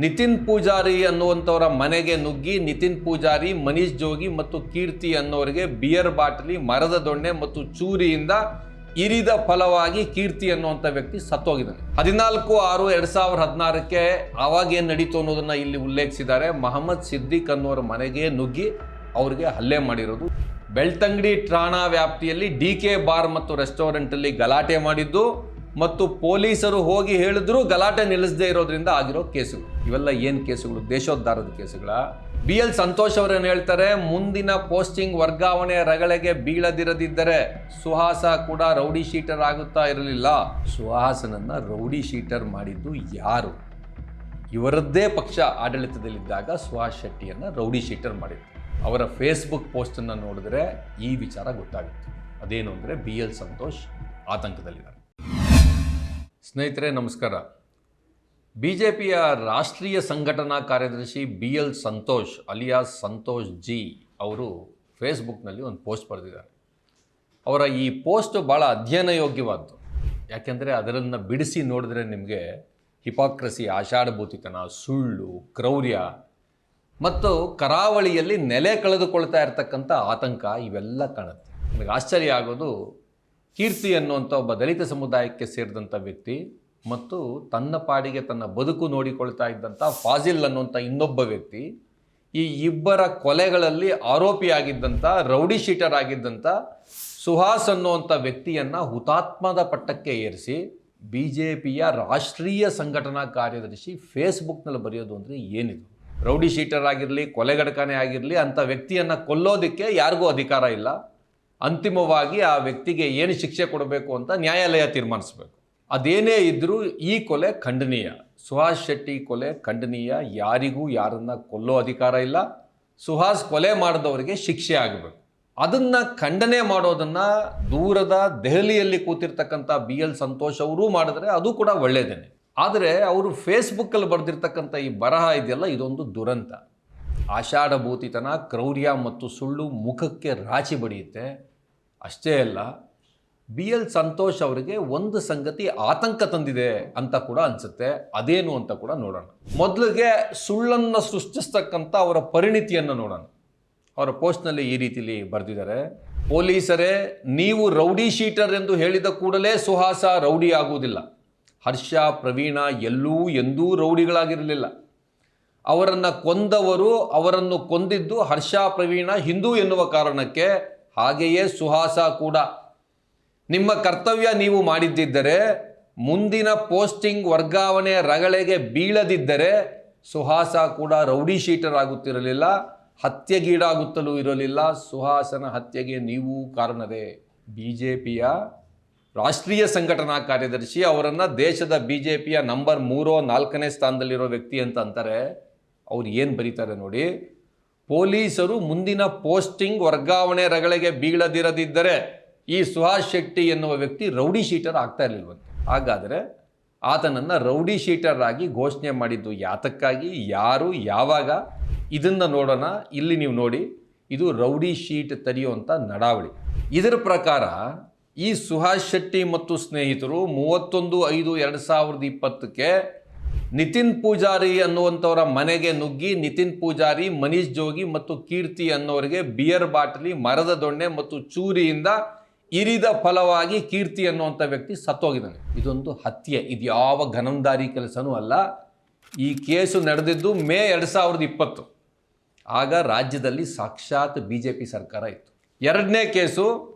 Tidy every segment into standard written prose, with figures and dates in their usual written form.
ನಿತಿನ್ ಪೂಜಾರಿ ಅನ್ನುವಂಥವರ ಮನೆಗೆ ನುಗ್ಗಿ ನಿತಿನ್ ಪೂಜಾರಿ, ಮನೀಶ್ ಜೋಗಿ ಮತ್ತು ಕೀರ್ತಿ ಅನ್ನೋರಿಗೆ ಬಿಯರ್ ಬಾಟಲಿ, ಮರದ ದೊಣ್ಣೆ ಮತ್ತು ಚೂರಿಯಿಂದ ಇರಿದ ಫಲವಾಗಿ ಕೀರ್ತಿ ಅನ್ನುವಂಥ ವ್ಯಕ್ತಿ ಸತ್ತೋಗಿದ್ದಾನೆ. 14/6/2016 ಆವಾಗ ಏನು ನಡೀತು ಅನ್ನೋದನ್ನ ಇಲ್ಲಿ ಉಲ್ಲೇಖಿಸಿದ್ದಾರೆ. ಮಹಮ್ಮದ್ ಸಿದ್ದಿಕ್ ಅನ್ನೋರ ಮನೆಗೆ ನುಗ್ಗಿ ಅವರಿಗೆ ಹಲ್ಲೆ ಮಾಡಿರೋದು. ಬೆಳ್ತಂಗಡಿ ಠಾಣಾ ವ್ಯಾಪ್ತಿಯಲ್ಲಿ DK ಬಾರ್ ಮತ್ತು ರೆಸ್ಟೋರೆಂಟಲ್ಲಿ ಗಲಾಟೆ ಮಾಡಿದ್ದು ಮತ್ತು ಪೊಲೀಸರು ಹೋಗಿ ಹೇಳಿದ್ರು ಗಲಾಟೆ ನಿಲ್ಲಿಸದೇ ಇರೋದ್ರಿಂದ ಆಗಿರೋ ಕೇಸುಗಳು. ಇವೆಲ್ಲ ಏನು ಕೇಸುಗಳು? ದೇಶೋದ್ಧಾರದ ಕೇಸುಗಳ. BL ಸಂತೋಷ್ ಅವರೇನು ಹೇಳ್ತಾರೆ, ಮುಂದಿನ ಪೋಸ್ಟಿಂಗ್ ವರ್ಗಾವಣೆ ರಗಳೆಗೆ ಬೀಳದಿರದಿದ್ದರೆ ಸುಹಾಸ ಕೂಡ ರೌಡಿ ಶೀಟರ್ ಆಗುತ್ತಾ ಇರಲಿಲ್ಲ. ಸುಹಾಸನನ್ನ ರೌಡಿ ಶೀಟರ್ ಮಾಡಿದ್ದು ಯಾರು? ಇವರದ್ದೇ ಪಕ್ಷ ಆಡಳಿತದಲ್ಲಿದ್ದಾಗ ಸುಹಾಸ್ ಶೆಟ್ಟಿಯನ್ನು ರೌಡಿ ಶೀಟರ್ ಮಾಡಿದ್ರು. ಅವರ ಫೇಸ್ಬುಕ್ ಪೋಸ್ಟನ್ನು ನೋಡಿದ್ರೆ ಈ ವಿಚಾರ ಗೊತ್ತಾಗುತ್ತೆ. ಅದೇನು ಅಂದರೆ BL ಸಂತೋಷ್ ಆತಂಕದಲ್ಲಿದ್ದಾರೆ. ಸ್ನೇಹಿತರೆ ನಮಸ್ಕಾರ. BJPಯ ರಾಷ್ಟ್ರೀಯ ಸಂಘಟನಾ ಕಾರ್ಯದರ್ಶಿ BL Santosh alias Santosh G ಅವರು ಫೇಸ್ಬುಕ್ನಲ್ಲಿ ಒಂದು ಪೋಸ್ಟ್ ಬರೆದಿದ್ದಾರೆ. ಅವರ ಈ ಪೋಸ್ಟ್ ಭಾಳ ಅಧ್ಯಯನ ಯೋಗ್ಯವಾದ್ದು. ಯಾಕೆಂದರೆ ಅದರನ್ನು ಬಿಡಿಸಿ ನೋಡಿದ್ರೆ ನಿಮಗೆ ಹಿಪಾಕ್ರಸಿ, ಆಷಾಢಭೂತಿತನ, ಸುಳ್ಳು, ಕ್ರೌರ್ಯ ಮತ್ತು ಕರಾವಳಿಯಲ್ಲಿ ನೆಲೆ ಕಳೆದುಕೊಳ್ತಾ ಇರತಕ್ಕಂಥ ಆತಂಕ ಇವೆಲ್ಲ ಕಾಣುತ್ತೆ. ನನಗೆ ಆಶ್ಚರ್ಯ ಆಗೋದು, ಕೀರ್ತಿ ಅನ್ನುವಂಥ ಒಬ್ಬ ದಲಿತ ಸಮುದಾಯಕ್ಕೆ ಸೇರಿದಂಥ ವ್ಯಕ್ತಿ ಮತ್ತು ತನ್ನ ಪಾಡಿಗೆ ತನ್ನ ಬದುಕು ನೋಡಿಕೊಳ್ತಾ ಇದ್ದಂಥ ಫಾಜಿಲ್ ಅನ್ನುವಂಥ ಇನ್ನೊಬ್ಬ ವ್ಯಕ್ತಿ, ಈ ಇಬ್ಬರ ಕೊಲೆಗಳಲ್ಲಿ ಆರೋಪಿಯಾಗಿದ್ದಂಥ ರೌಡಿ ಶೀಟರ್ ಆಗಿದ್ದಂಥ ಸುಹಾಸ್ ಅನ್ನುವಂಥ ವ್ಯಕ್ತಿಯನ್ನು ಹುತಾತ್ಮದ ಪಟ್ಟಕ್ಕೆ ಏರಿಸಿ BJPಯ ರಾಷ್ಟ್ರೀಯ ಸಂಘಟನಾ ಕಾರ್ಯದರ್ಶಿ ಫೇಸ್ಬುಕ್ನಲ್ಲಿ ಬರೆಯೋದು ಅಂದರೆ ಏನಿದು? ರೌಡಿ ಶೀಟರ್ ಆಗಿರಲಿ, ಕೊಲೆಗಡಕನೇ ಆಗಿರಲಿ, ಅಂಥ ವ್ಯಕ್ತಿಯನ್ನು ಕೊಲ್ಲೋದಕ್ಕೆ ಯಾರಿಗೂ ಅಧಿಕಾರ ಇಲ್ಲ. ಅಂತಿಮವಾಗಿ ಆ ವ್ಯಕ್ತಿಗೆ ಏನು ಶಿಕ್ಷೆ ಕೊಡಬೇಕು ಅಂತ ನ್ಯಾಯಾಲಯ ತೀರ್ಮಾನಿಸಬೇಕು. ಅದೇನೇ ಇದ್ದರೂ ಈ ಕೊಲೆ ಖಂಡನೀಯ. ಸುಹಾಸ್ ಶೆಟ್ಟಿ ಕೊಲೆ ಖಂಡನೀಯ. ಯಾರಿಗೂ ಯಾರನ್ನು ಕೊಲ್ಲೋ ಅಧಿಕಾರ ಇಲ್ಲ. ಸುಹಾಸ್ ಕೊಲೆ ಮಾಡಿದವರಿಗೆ ಶಿಕ್ಷೆ ಆಗಬೇಕು. ಅದನ್ನು ಖಂಡನೆ ಮಾಡೋದನ್ನು ದೂರದ ದೆಹಲಿಯಲ್ಲಿ ಕೂತಿರ್ತಕ್ಕಂಥ BL ಸಂತೋಷ್ ಅವರೂ ಮಾಡಿದ್ರೆ ಅದು ಕೂಡ ಒಳ್ಳೆಯದೇನೆ. ಆದರೆ ಅವರು ಫೇಸ್ಬುಕ್ಕಲ್ಲಿ ಬರೆದಿರ್ತಕ್ಕಂಥ ಈ ಬರಹ ಇದೆಯಲ್ಲ, ಇದೊಂದು ದುರಂತ. ಆಷಾಢಭೂತಿತನ, ಕ್ರೌರ್ಯ ಮತ್ತು ಸುಳ್ಳು ಮುಖಕ್ಕೆ ರಾಚಿ ಬಡಿಯುತ್ತೆ. ಅಷ್ಟೇ ಅಲ್ಲ, BL ಸಂತೋಷ್ ಅವರಿಗೆ ಒಂದು ಸಂಗತಿ ಆತಂಕ ತಂದಿದೆ ಅಂತ ಕೂಡ ಅನಿಸುತ್ತೆ. ಅದೇನು ಅಂತ ಕೂಡ ನೋಡೋಣ. ಮೊದಲಿಗೆ ಸುಳ್ಳನ್ನು ಸೃಷ್ಟಿಸ್ತಕ್ಕಂಥ ಅವರ ಪರಿಣಿತಿಯನ್ನು ನೋಡೋಣ. ಅವರ ಪೋಸ್ಟ್ನಲ್ಲಿ ಈ ರೀತಿಲಿ ಬರೆದಿದ್ದಾರೆ. ಪೊಲೀಸರೇ, ನೀವು ರೌಡಿ ಶೀಟರ್ ಎಂದು ಹೇಳಿದ ಕೂಡಲೇ ಸುಹಾಸ ರೌಡಿ ಆಗುವುದಿಲ್ಲ. ಹರ್ಷ, ಪ್ರವೀಣ ಎಂದೂ ರೌಡಿಗಳಾಗಿರಲಿಲ್ಲ. ಅವರನ್ನು ಕೊಂದವರು, ಅವರನ್ನು ಕೊಂದಿದ್ದು ಹರ್ಷ, ಪ್ರವೀಣ ಹಿಂದೂ ಎನ್ನುವ ಕಾರಣಕ್ಕೆ. ಹಾಗೆಯೇ ಸುಹಾಸ ಕೂಡ. ನಿಮ್ಮ ಕರ್ತವ್ಯ ನೀವು ಮಾಡಿದ್ದಿದ್ದರೆ, ಮುಂದಿನ ಪೋಸ್ಟಿಂಗ್ ವರ್ಗಾವಣೆ ರಗಳೆಗೆ ಬೀಳದಿದ್ದರೆ ಸುಹಾಸ ಕೂಡ ರೌಡಿ ಶೀಟರ್ ಆಗುತ್ತಿರಲಿಲ್ಲ, ಹತ್ಯೆಗೀಡಾಗುತ್ತಲೂ ಇರಲಿಲ್ಲ. ಸುಹಾಸನ ಹತ್ಯೆಗೆ ನೀವು ಕಾರಣವೇ. BJPಯ ರಾಷ್ಟ್ರೀಯ ಸಂಘಟನಾ ಕಾರ್ಯದರ್ಶಿ, ಅವರನ್ನು ದೇಶದ BJPಯ ನಂಬರ್ 3 or 4ನೇ ಸ್ಥಾನದಲ್ಲಿರೋ ವ್ಯಕ್ತಿ ಅಂತ ಅಂತಾರೆ. ಅವ್ರು ಏನು ಬರೀತಾರೆ ನೋಡಿ. ಪೊಲೀಸರು ಮುಂದಿನ ಪೋಸ್ಟಿಂಗ್ ವರ್ಗಾವಣೆ ರಗಳೆಗೆ ಬೀಳದಿರದಿದ್ದರೆ ಈ ಸುಹಾಸ್ ಶೆಟ್ಟಿ ಎನ್ನುವ ವ್ಯಕ್ತಿ ರೌಡಿ ಶೀಟರ್ ಆಗ್ತಾ ಇರಲಿಲ್ವಂತೆ. ಹಾಗಾದರೆ ಆತನನ್ನು ರೌಡಿ ಶೀಟರ್ ಆಗಿ ಘೋಷಣೆ ಮಾಡಿದ್ದು ಯಾತಕ್ಕಾಗಿ, ಯಾರು, ಯಾವಾಗ? ಇದನ್ನು ನೋಡೋಣ. ಇಲ್ಲಿ ನೀವು ನೋಡಿ, ಇದು ರೌಡಿ ಶೀಟ್ ತೆರೆಯುವಂಥ ನಡಾವಳಿ. ಇದರ ಪ್ರಕಾರ ಈ ಸುಹಾಸ್ ಶೆಟ್ಟಿ ಮತ್ತು ಸ್ನೇಹಿತರು 31/5/2020 ನಿತಿನ್ ಪೂಜಾರಿ ಅನ್ನುವಂಥವರ ಮನೆಗೆ ನುಗ್ಗಿ ನಿತಿನ್ ಪೂಜಾರಿ, ಮನೀಶ್ ಜೋಗಿ ಮತ್ತು ಕೀರ್ತಿ ಅನ್ನೋರಿಗೆ ಬಿಯರ್ ಬಾಟಲಿ, ಮರದ ದೊಣ್ಣೆ ಮತ್ತು ಚೂರಿಯಿಂದ ಇರಿದ ಫಲವಾಗಿ ಕೀರ್ತಿ ಅನ್ನುವಂಥ ವ್ಯಕ್ತಿ ಸತ್ತೋಗಿದ್ದಾನೆ. ಇದೊಂದು ಹತ್ಯೆ. ಇದು ಯಾವ ಗನಂದಾರಿ ಕೆಲಸನೂ ಅಲ್ಲ. ಈ ಕೇಸು ನಡೆದಿದ್ದು ಮೇ 2020. ಆಗ ರಾಜ್ಯದಲ್ಲಿ ಸಾಕ್ಷಾತ್ BJP ಸರ್ಕಾರ ಇತ್ತು. ಎರಡನೇ ಕೇಸು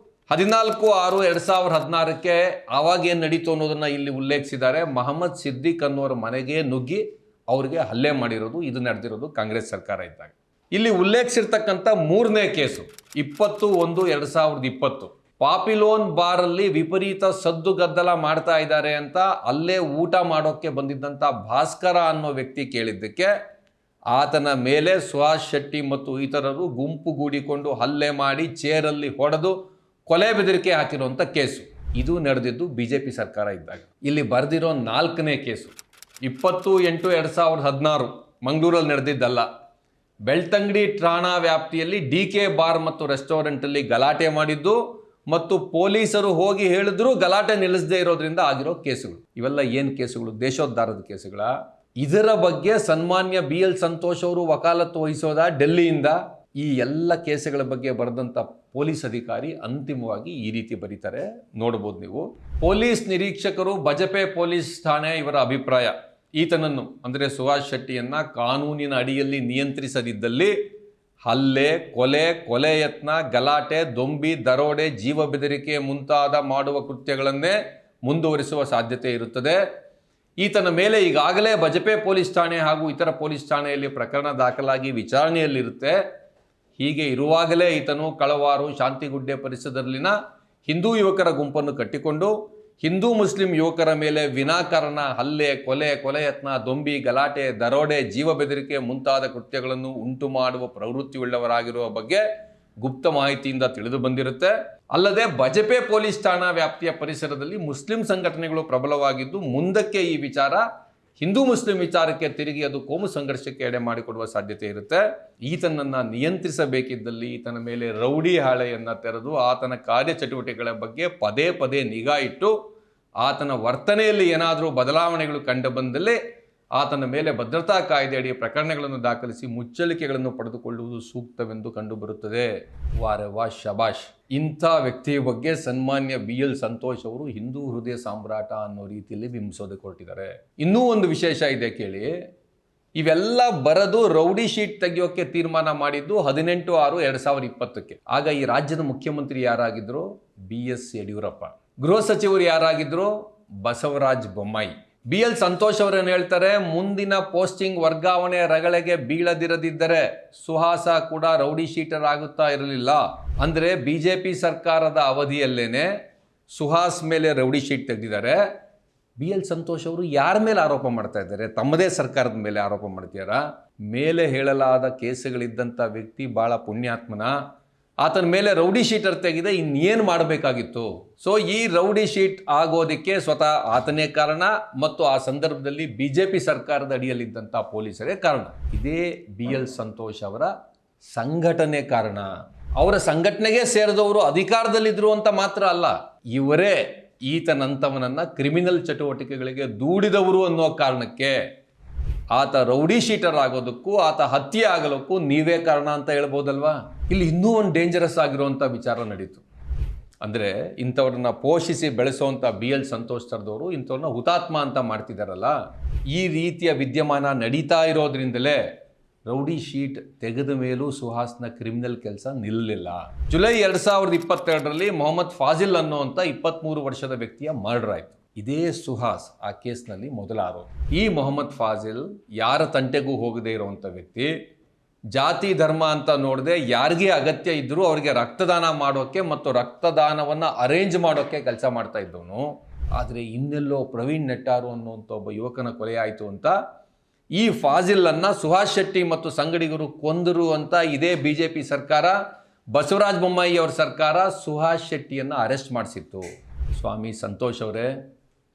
14/6/2016 ಆವಾಗ ಏನು ನಡೀತು ಅನ್ನೋದನ್ನು ಇಲ್ಲಿ ಉಲ್ಲೇಖಿಸಿದ್ದಾರೆ. ಮಹಮ್ಮದ್ ಸಿದ್ದಿಕ್ ಅನ್ನೋರ ಮನೆಗೆ ನುಗ್ಗಿ ಅವರಿಗೆ ಹಲ್ಲೆ ಮಾಡಿರೋದು. ಇದು ನಡೆದಿರೋದು ಕಾಂಗ್ರೆಸ್ ಸರ್ಕಾರ ಇದ್ದಾಗ. ಇಲ್ಲಿ ಉಲ್ಲೇಖಿಸಿರ್ತಕ್ಕಂಥ ಮೂರನೇ ಕೇಸು 20/1/2020 ಪಾಪಿಲೋನ್ ಬಾರಲ್ಲಿ ವಿಪರೀತ ಸದ್ದು ಗದ್ದಲ ಮಾಡ್ತಾ ಇದ್ದಾರೆ ಅಂತ ಅಲ್ಲೇ ಊಟ ಮಾಡೋಕ್ಕೆ ಬಂದಿದ್ದಂಥ ಭಾಸ್ಕರ ಅನ್ನೋ ವ್ಯಕ್ತಿ ಕೇಳಿದ್ದಕ್ಕೆ ಆತನ ಮೇಲೆ ಸುಹಾಸ್ ಶೆಟ್ಟಿ ಮತ್ತು ಇತರರು ಗುಂಪುಗೂಡಿಕೊಂಡು ಹಲ್ಲೆ ಮಾಡಿ ಚೇರಲ್ಲಿ ಹೊಡೆದು ಕೊಲೆ ಬೆದರಿಕೆ ಹಾಕಿರುವಂಥ ಕೇಸು. ಇದು ನಡೆದಿದ್ದು BJP ಸರ್ಕಾರ ಇದ್ದಾಗ. ಇಲ್ಲಿ ಬರೆದಿರೋ 4ನೇ ಕೇಸು 20/8/2016 ಮಂಗಳೂರಲ್ಲಿ ನಡೆದಿದ್ದಲ್ಲ. ಬೆಳ್ತಂಗಡಿ ಠಾಣಾ ವ್ಯಾಪ್ತಿಯಲ್ಲಿ DK ಬಾರ್ ಮತ್ತು ರೆಸ್ಟೋರೆಂಟಲ್ಲಿ ಗಲಾಟೆ ಮಾಡಿದ್ದು ಮತ್ತು ಪೊಲೀಸರು ಹೋಗಿ ಹೇಳಿದ್ರು ಗಲಾಟೆ ನಿಲ್ಲಿಸದೇ ಇರೋದ್ರಿಂದ ಆಗಿರೋ ಕೇಸುಗಳು. ಇವೆಲ್ಲ ಏನು ಕೇಸುಗಳು? ದೇಶೋದ್ಧಾರದ ಕೇಸುಗಳ. ಇದರ ಬಗ್ಗೆ ಸನ್ಮಾನ್ಯ BL ಸಂತೋಷ್ ಅವರು ವಕಾಲತ್ತು ವಹಿಸೋದ ಡೆಲ್ಲಿಯಿಂದ? ಈ ಎಲ್ಲ ಕೇಸುಗಳ ಬಗ್ಗೆ ಬರೆದಂಥ ಪೊಲೀಸ್ ಅಧಿಕಾರಿ ಅಂತಿಮವಾಗಿ ಈ ರೀತಿ ಬರೀತಾರೆ, ನೋಡ್ಬೋದು ನೀವು. ಪೊಲೀಸ್ ನಿರೀಕ್ಷಕರು ಬಜಪೆ ಪೊಲೀಸ್ ಠಾಣೆ ಇವರ ಅಭಿಪ್ರಾಯ, ಈತನನ್ನು ಅಂದರೆ ಸುಹಾಸ್ ಶೆಟ್ಟಿಯನ್ನ ಕಾನೂನಿನ ಅಡಿಯಲ್ಲಿ ನಿಯಂತ್ರಿಸದಿದ್ದಲ್ಲಿ ಹಲ್ಲೆ, ಕೊಲೆ ಯತ್ನ, ಗಲಾಟೆ, ದೊಂಬಿ, ದರೋಡೆ, ಜೀವ ಬೆದರಿಕೆ ಮುಂತಾದ ಮಾಡುವ ಕೃತ್ಯಗಳನ್ನೇ ಮುಂದುವರಿಸುವ ಸಾಧ್ಯತೆ ಇರುತ್ತದೆ. ಈತನ ಮೇಲೆ ಈಗಾಗಲೇ ಬಜಪೆ ಪೊಲೀಸ್ ಠಾಣೆ ಹಾಗೂ ಇತರ ಪೊಲೀಸ್ ಠಾಣೆಯಲ್ಲಿ ಪ್ರಕರಣ ದಾಖಲಾಗಿ ವಿಚಾರಣೆಯಲ್ಲಿರುತ್ತೆ. ಹೀಗೆ ಇರುವಾಗಲೇ ಈತನು ಕಳವಾರು, ಶಾಂತಿಗುಡ್ಡೆ ಪರಿಸರದಲ್ಲಿನ ಹಿಂದೂ ಯುವಕರ ಗುಂಪನ್ನು ಕಟ್ಟಿಕೊಂಡು ಹಿಂದೂ ಮುಸ್ಲಿಂ ಯುವಕರ ಮೇಲೆ ವಿನಾಕಾರಣ ಹಲ್ಲೆ, ಕೊಲೆ ಯತ್ನ, ದೊಂಬಿ, ಗಲಾಟೆ, ದರೋಡೆ, ಜೀವ ಬೆದರಿಕೆ ಮುಂತಾದ ಕೃತ್ಯಗಳನ್ನು ಉಂಟು ಮಾಡುವ ಪ್ರವೃತ್ತಿಯುಳ್ಳವರಾಗಿರುವ ಬಗ್ಗೆ ಗುಪ್ತ ಮಾಹಿತಿಯಿಂದ ತಿಳಿದು ಬಂದಿರುತ್ತೆ. ಅಲ್ಲದೆ ಬಜಪೆ ಪೊಲೀಸ್ ಠಾಣಾ ವ್ಯಾಪ್ತಿಯ ಪರಿಸರದಲ್ಲಿ ಮುಸ್ಲಿಂ ಸಂಘಟನೆಗಳು ಪ್ರಬಲವಾಗಿದ್ದು ಮುಂದಕ್ಕೆ ಈ ವಿಚಾರ ಹಿಂದೂ ಮುಸ್ಲಿಂ ವಿಚಾರಕ್ಕೆ ತಿರುಗಿ ಅದು ಕೋಮು ಸಂಘರ್ಷಕ್ಕೆ ಎಡೆ ಮಾಡಿಕೊಡುವ ಸಾಧ್ಯತೆ ಇರುತ್ತೆ. ಈತನನ್ನು ನಿಯಂತ್ರಿಸಬೇಕಿದ್ದಲ್ಲಿ ಈತನ ಮೇಲೆ ರೌಡಿ ಹಾಳೆಯನ್ನು ತೆರೆದು ಆತನ ಕಾರ್ಯಚಟುವಟಿಕೆಗಳ ಬಗ್ಗೆ ಪದೇ ಪದೇ ನಿಗಾ ಇಟ್ಟು ಆತನ ವರ್ತನೆಯಲ್ಲಿ ಏನಾದರೂ ಬದಲಾವಣೆಗಳು ಕಂಡು ಬಂದಲ್ಲಿ ಆತನ ಮೇಲೆ ಭದ್ರತಾ ಕಾಯ್ದೆಯಡಿ ಪ್ರಕರಣಗಳನ್ನು ದಾಖಲಿಸಿ ಮುಚ್ಚಳಿಕೆಗಳನ್ನು ಪಡೆದುಕೊಳ್ಳುವುದು ಸೂಕ್ತವೆಂದು ಕಂಡುಬರುತ್ತದೆ. ವಾರವಾ ಶಬಾಷ್! ಇಂಥ ವ್ಯಕ್ತಿಯ ಬಗ್ಗೆ ಸನ್ಮಾನ್ಯ BL ಸಂತೋಷ್ ಅವರು ಹಿಂದೂ ಹೃದಯ ಸಾಮ್ರಾಟ ಅನ್ನೋ ರೀತಿಯಲ್ಲಿ ಬಿಂಬಿಸೋದಕ್ಕೆ ಹೊರಟಿದ್ದಾರೆ. ಇನ್ನೂ ಒಂದು ವಿಶೇಷ ಇದೆ ಕೇಳಿ. ಇವೆಲ್ಲ ಬರೆದು ರೌಡಿ ಶೀಟ್ ತೆಗೆಯೋಕೆ ತೀರ್ಮಾನ ಮಾಡಿದ್ದು 18/6/2020. ಆಗ ಈ ರಾಜ್ಯದ ಮುಖ್ಯಮಂತ್ರಿ ಯಾರಾಗಿದ್ರು? BS ಯಡಿಯೂರಪ್ಪ. ಗೃಹ ಸಚಿವರು ಯಾರಾಗಿದ್ರು? ಬಸವರಾಜ ಬೊಮ್ಮಾಯಿ. BL ಸಂತೋಷ್ ಅವರೇನು ಹೇಳ್ತಾರೆ? ಮುಂದಿನ ಪೋಸ್ಟಿಂಗ್ ವರ್ಗಾವಣೆ ರಗಳೆಗೆ ಬೀಳದಿರದಿದ್ದರೆ ಸುಹಾಸ ಕೂಡ ರೌಡಿ ಶೀಟರ್ ಆಗುತ್ತಾ ಇರಲಿಲ್ಲ. ಅಂದರೆ BJP ಸರ್ಕಾರದ ಅವಧಿಯಲ್ಲೇನೆ ಸುಹಾಸ್ ಮೇಲೆ ರೌಡಿ ಶೀಟ್ ತೆಗೆದಿದ್ದಾರೆ. BL ಸಂತೋಷ್ ಅವರು ಯಾರ ಮೇಲೆ ಆರೋಪ ಮಾಡ್ತಾ ಇದ್ದಾರೆ? ತಮ್ಮದೇ ಸರ್ಕಾರದ ಮೇಲೆ ಆರೋಪ ಮಾಡ್ತೀರಾ? ಮೇಲೆ ಹೇಳಲಾದ ಕೇಸುಗಳಿದ್ದಂಥ ವ್ಯಕ್ತಿ ಭಾಳ ಪುಣ್ಯಾತ್ಮನ. ಆತನ ಮೇಲೆ ರೌಡಿ ಶೀಟರ್ ತೆಗೆದ ಇನ್ನೇನು ಮಾಡಬೇಕಾಗಿತ್ತು? ಸೊ ಈ ರೌಡಿ ಶೀಟ್ ಆಗೋದಕ್ಕೆ ಸ್ವತಃ ಆತನೇ ಕಾರಣ ಮತ್ತು ಆ ಸಂದರ್ಭದಲ್ಲಿ BJP ಸರ್ಕಾರದ ಅಡಿಯಲ್ಲಿದ್ದಂಥ ಪೊಲೀಸರೇ ಕಾರಣ. ಇದೇ BL ಸಂತೋಷ್ ಅವರ ಸಂಘಟನೆ ಕಾರಣ. ಅವರ ಸಂಘಟನೆಗೆ ಸೇರಿದವರು ಅಧಿಕಾರದಲ್ಲಿದ್ದರು ಅಂತ ಮಾತ್ರ ಅಲ್ಲ, ಇವರೇ ಈತನಂತವನನ್ನು ಕ್ರಿಮಿನಲ್ ಚಟುವಟಿಕೆಗಳಿಗೆ ದೂಡಿದವರು ಅನ್ನೋ ಕಾರಣಕ್ಕೆ ಆತ ರೌಡಿ ಶೀಟರ್ ಆಗೋದಕ್ಕೂ ಆತ ಹತ್ಯೆ ಆಗಲಕ್ಕೂ ನೀವೇ ಕಾರಣ ಅಂತ ಹೇಳ್ಬೋದಲ್ವಾ? ಇಲ್ಲಿ ಇನ್ನೂ ಒಂದು ಡೇಂಜರಸ್ ಆಗಿರುವಂಥ ವಿಚಾರ ನಡೀತು. ಅಂದರೆ ಇಂಥವ್ರನ್ನ ಪೋಷಿಸಿ ಬೆಳೆಸೋವಂಥ BL ಸಂತೋಷ್ ತರದವರು ಇಂಥವ್ರನ್ನ ಹುತಾತ್ಮ ಅಂತ ಮಾಡ್ತಿದ್ದಾರಲ್ಲ, ಈ ರೀತಿಯ ವಿದ್ಯಮಾನ ನಡೀತಾ ಇರೋದ್ರಿಂದಲೇ ರೌಡಿ ಶೀಟ್ ತೆಗೆದ ಮೇಲೂ ಸುಹಾಸ್ನ ಕ್ರಿಮಿನಲ್ ಕೆಲಸ ನಿಲ್ಲಲಿಲ್ಲ. ಜುಲೈ 2022ರಲ್ಲಿ ಮೊಹಮ್ಮದ್ ಫಾಜಿಲ್ ಅನ್ನುವಂಥ 23 ವರ್ಷದ ವ್ಯಕ್ತಿಯ ಮರ್ಡರ್ ಆಯಿತು. ಇದೇ ಸುಹಾಸ್ ಆ ಕೇಸ್ನಲ್ಲಿ ಮೊದಲ ಆರೋಪಿ. ಈ ಮೊಹಮ್ಮದ್ ಫಾಜಿಲ್ ಯಾರ ತಂಟೆಗೂ ಹೋಗದೇ ಇರುವಂಥ ವ್ಯಕ್ತಿ. ಜಾತಿ ಧರ್ಮ ಅಂತ ನೋಡದೆ ಯಾರಿಗೆ ಅಗತ್ಯ ಇದ್ದರೂ ಅವರಿಗೆ ರಕ್ತದಾನ ಮಾಡೋಕ್ಕೆ ಮತ್ತು ರಕ್ತದಾನವನ್ನು ಅರೇಂಜ್ ಮಾಡೋಕ್ಕೆ ಕೆಲಸ ಮಾಡ್ತಾ ಇದ್ದವನು. ಆದರೆ ಇನ್ನೆಲ್ಲೋ ಪ್ರವೀಣ್ ನೆಟ್ಟಾರು ಅನ್ನುವಂಥ ಒಬ್ಬ ಯುವಕನ ಕೊಲೆ ಆಯಿತು ಅಂತ ಈ ಫಾಜಿಲನ್ನು ಸುಹಾಸ್ ಶೆಟ್ಟಿ ಮತ್ತು ಸಂಗಡಿಗರು ಕೊಂದರು ಅಂತ ಇದೇ BJP ಸರ್ಕಾರ, ಬಸವರಾಜ ಬೊಮ್ಮಾಯಿ ಅವರ ಸರ್ಕಾರ ಸುಹಾಸ್ ಶೆಟ್ಟಿಯನ್ನು ಅರೆಸ್ಟ್ ಮಾಡಿಸಿತ್ತು. ಸ್ವಾಮಿ ಸಂತೋಷ್ ಅವರೇ,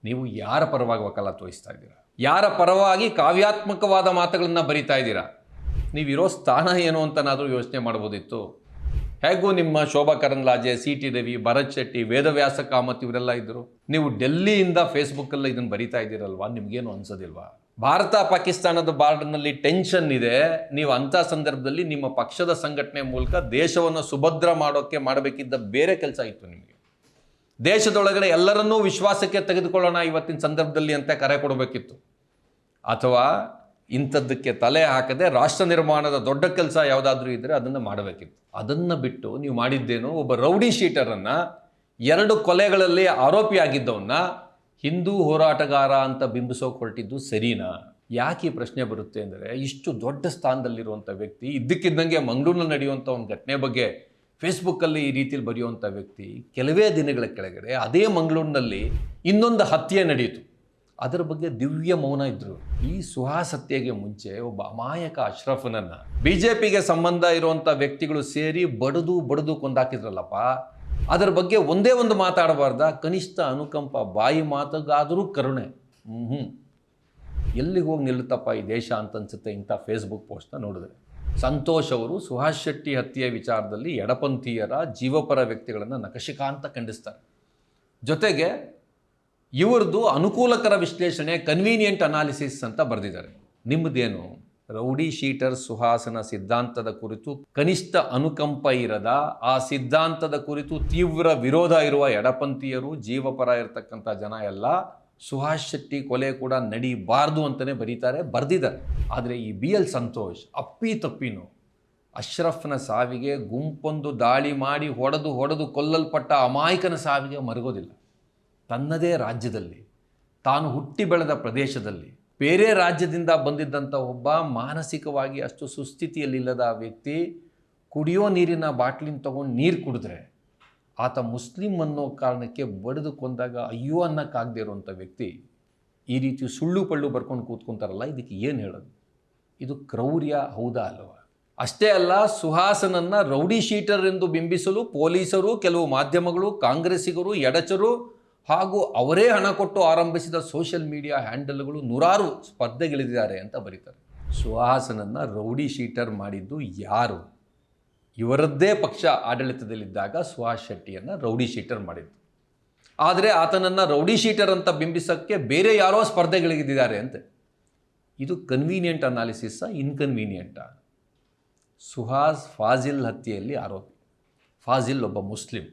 ನೀವು ಯಾರ ಪರವಾಗಿ ವಕಾಲತ್ತು ವಹಿಸ್ತಾ ಇದ್ದೀರಾ? ಯಾರ ಪರವಾಗಿ ಕಾವ್ಯಾತ್ಮಕವಾದ ಮಾತುಗಳನ್ನು ಬರಿತಾ ಇದ್ದೀರಾ? ನೀವಿರೋ ಸ್ಥಾನ ಏನು ಅಂತನಾದರೂ ಯೋಚನೆ ಮಾಡ್ಬೋದಿತ್ತು. ಹೇಗೂ ನಿಮ್ಮ ಶೋಭಾ ಕರಂದ್ಲಾಜೆ, CT ರವಿ, ಭರತ್ ಶೆಟ್ಟಿ, ವೇದವ್ಯಾಸ ಕಾಮತ್ ಇವರೆಲ್ಲ ಇದ್ದರು. ನೀವು ಡೆಲ್ಲಿಯಿಂದ ಫೇಸ್ಬುಕ್ಕಲ್ಲಿ ಇದನ್ನು ಬರಿತಾ ಇದ್ದೀರಲ್ವಾ? ನಿಮಗೇನು ಅನ್ಸೋದಿಲ್ವಾ? ಭಾರತ ಪಾಕಿಸ್ತಾನದ ಬಾರ್ಡರ್ನಲ್ಲಿ ಟೆನ್ಷನ್ ಇದೆ. ನೀವು ಅಂಥ ಸಂದರ್ಭದಲ್ಲಿ ನಿಮ್ಮ ಪಕ್ಷದ ಸಂಘಟನೆ ಮೂಲಕ ದೇಶವನ್ನು ಸುಭದ್ರ ಮಾಡೋಕ್ಕೆ ಮಾಡಬೇಕಿದ್ದ ಬೇರೆ ಕೆಲಸ ಇತ್ತು ನಿಮಗೆ. ದೇಶದೊಳಗಡೆ ಎಲ್ಲರನ್ನೂ ವಿಶ್ವಾಸಕ್ಕೆ ತೆಗೆದುಕೊಳ್ಳೋಣ ಇವತ್ತಿನ ಸಂದರ್ಭದಲ್ಲಿ ಅಂತ ಕರೆ ಕೊಡಬೇಕಿತ್ತು. ಅಥವಾ ಇಂಥದ್ದಕ್ಕೆ ತಲೆ ಹಾಕದೆ ರಾಷ್ಟ್ರ ನಿರ್ಮಾಣದ ದೊಡ್ಡ ಕೆಲಸ ಯಾವುದಾದ್ರೂ ಇದ್ದರೆ ಅದನ್ನು ಮಾಡಬೇಕಿತ್ತು. ಅದನ್ನು ಬಿಟ್ಟು ನೀವು ಮಾಡಿದ್ದೇನು? ಒಬ್ಬ ರೌಡಿ ಶೀಟರನ್ನು, 2 ಕೊಲೆಗಳಲ್ಲಿ ಆರೋಪಿಯಾಗಿದ್ದವನ್ನ ಹಿಂದೂ ಹೋರಾಟಗಾರ ಅಂತ ಬಿಂಬಿಸೋಕೆ ಹೊರಟಿದ್ದು ಸರಿನಾ? ಯಾಕೆ ಈ ಪ್ರಶ್ನೆ ಬರುತ್ತೆ ಅಂದರೆ, ಇಷ್ಟು ದೊಡ್ಡ ಸ್ಥಾನದಲ್ಲಿರುವಂಥ ವ್ಯಕ್ತಿ ಇದ್ದಕ್ಕಿದ್ದಂಗೆ ಮಂಗಳೂರಿನಲ್ಲಿ ನಡೆಯುವಂಥ ಒಂದು ಘಟನೆ ಬಗ್ಗೆ ಫೇಸ್ಬುಕ್ಕಲ್ಲಿ ಈ ರೀತಿಯಲ್ಲಿ ಬರೆಯುವಂಥ ವ್ಯಕ್ತಿ ಕೆಲವೇ ದಿನಗಳ ಕೆಳಗಡೆ ಅದೇ ಮಂಗಳೂರಿನಲ್ಲಿ ಇನ್ನೊಂದು ಹತ್ಯೆ ನಡೆಯಿತು. ಅದರ ಬಗ್ಗೆ ದಿವ್ಯ ಮೌನ ಇದ್ದರು. ಈ ಸುಹಾಸ್ ಹತ್ಯೆಗೆ ಮುಂಚೆ ಒಬ್ಬ ಅಮಾಯಕ ಅಶ್ರಫನನ್ನು BJPಗೆ ಸಂಬಂಧ ಇರುವಂಥ ವ್ಯಕ್ತಿಗಳು ಸೇರಿ ಬಡದು ಕೊಂದಾಕಿದ್ರಲ್ಲಪ್ಪ, ಅದರ ಬಗ್ಗೆ ಒಂದೇ ಒಂದು ಮಾತಾಡಬಾರ್ದ? ಕನಿಷ್ಠ ಅನುಕಂಪ, ಬಾಯಿ ಮಾತುಗಾದರೂ ಕರುಣೆ. ಎಲ್ಲಿಗೆ ಹೋಗಿ ನಿಲ್ಲುತ್ತಪ್ಪ ಈ ದೇಶ ಅಂತ ಅನ್ಸುತ್ತೆ ಇಂಥ ಫೇಸ್ಬುಕ್ ಪೋಸ್ಟ್ನ ನೋಡಿದ್ರೆ. ಸಂತೋಷ್ ಅವರು ಸುಹಾಸ್ ಶೆಟ್ಟಿ ಹತ್ಯೆ ವಿಚಾರದಲ್ಲಿ ಎಡಪಂಥೀಯರ ಜೀವಪರ ವ್ಯಕ್ತಿಗಳನ್ನು ನಖಶಿಖಾಂತ ಖಂಡಿಸ್ತಾರೆ. ಜೊತೆಗೆ ಇವ್ರದ್ದು ಅನುಕೂಲಕರ ವಿಶ್ಲೇಷಣೆ, ಕನ್ವೀನಿಯಂಟ್ ಅನಾಲಿಸಿಸ್ ಅಂತ ಬರೆದಿದ್ದಾರೆ. ನಿಮ್ಮದೇನು? ರೌಡಿ ಶೀಟರ್ ಸುಹಾಸನ ಸಿದ್ಧಾಂತದ ಕುರಿತು ಕನಿಷ್ಠ ಅನುಕಂಪ ಇರದ, ಆ ಸಿದ್ಧಾಂತದ ಕುರಿತು ತೀವ್ರ ವಿರೋಧ ಇರುವ ಎಡಪಂಥೀಯರು, ಜೀವಪರ ಇರತಕ್ಕಂಥ ಜನ ಎಲ್ಲ ಸುಹಾಸ್ ಶೆಟ್ಟಿ ಕೊಲೆ ಕೂಡ ನಡೀಬಾರ್ದು ಅಂತಲೇ ಬರೆದಿದ್ದಾರೆ. ಆದರೆ ಈ BL ಸಂತೋಷ್ ತಪ್ಪಿನೋ ಅಶ್ರಫ್ನ ಸಾವಿಗೆ, ಗುಂಪೊಂದು ದಾಳಿ ಮಾಡಿ ಹೊಡೆದು ಕೊಲ್ಲಲ್ಪಟ್ಟ ಅಮಾಯಕನ ಸಾವಿಗೆ ಮರುಗೋದಿಲ್ಲ. ತನ್ನದೇ ರಾಜ್ಯದಲ್ಲಿ, ತಾನು ಹುಟ್ಟಿ ಬೆಳೆದ ಪ್ರದೇಶದಲ್ಲಿ, ಬೇರೆ ರಾಜ್ಯದಿಂದ ಬಂದಿದ್ದಂಥ ಒಬ್ಬ ಮಾನಸಿಕವಾಗಿ ಅಷ್ಟು ಸುಸ್ಥಿತಿಯಲ್ಲಿಲ್ಲದ ವ್ಯಕ್ತಿ ಕುಡಿಯೋ ನೀರಿನ ಬಾಟ್ಲಿನ ತೊಗೊಂಡು ನೀರು ಕುಡಿದ್ರೆ ಆತ ಮುಸ್ಲಿಂ ಅನ್ನೋ ಕಾರಣಕ್ಕೆ ಬಡಿದು ಕೊಂದಾಗ ಅಯ್ಯೋ ಅನ್ನಕ್ಕಾಗದೇ ಇರುವಂಥ ವ್ಯಕ್ತಿ ಈ ರೀತಿ ಸುಳ್ಳು ಪಳ್ಳು ಬರ್ಕೊಂಡು ಕೂತ್ಕೊಂತಾರಲ್ಲ, ಇದಕ್ಕೆ ಏನು ಹೇಳೋದು? ಇದು ಕ್ರೌರ್ಯ ಹೌದಾ ಅಲ್ವಾ? ಅಷ್ಟೇ ಅಲ್ಲ, ಸುಹಾಸನನ್ನು ರೌಡಿ ಶೀಟರ್ ಎಂದು ಬಿಂಬಿಸಲು ಪೊಲೀಸರು, ಕೆಲವು ಮಾಧ್ಯಮಗಳು, ಕಾಂಗ್ರೆಸ್ಸಿಗರು, ಎಡಚರು ಹಾಗೂ ಅವರೇ ಹಣ ಕೊಟ್ಟು ಆರಂಭಿಸಿದ ಸೋಷಿಯಲ್ ಮೀಡಿಯಾ ಹ್ಯಾಂಡಲ್ಗಳು ನೂರಾರು ಸ್ಪರ್ಧೆಗಿಳಿದಿದ್ದಾರೆ ಅಂತ ಬರೀತಾರೆ. ಸುಹಾಸನನ್ನು ರೌಡಿ ಶೀಟರ್ ಮಾಡಿದ್ದು ಯಾರು? ಇವರದ್ದೇ ಪಕ್ಷ ಆಡಳಿತದಲ್ಲಿದ್ದಾಗ ಸುಹಾಸ್ ಶೆಟ್ಟಿಯನ್ನು ರೌಡಿ ಶೀಟರ್ ಮಾಡಿದ್ದು. ಆದರೆ ಆತನನ್ನು ರೌಡಿ ಶೀಟರ್ ಅಂತ ಬಿಂಬಿಸೋಕ್ಕೆ ಬೇರೆ ಯಾರೋ ಸ್ಪರ್ಧೆಗಳಿಗಿದ್ದಾರೆ ಅಂತೆ. ಇದು ಕನ್ವೀನಿಯಂಟ್ ಅನಾಲಿಸಿಸ್ಸಾ, ಇನ್ಕನ್ವೀನಿಯಂಟಾ? ಸುಹಾಸ್ ಫಾಜಿಲ್ ಹತ್ಯೆಯಲ್ಲಿ ಆರೋಪಿ. ಫಾಜಿಲ್ ಒಬ್ಬ ಮುಸ್ಲಿಂ.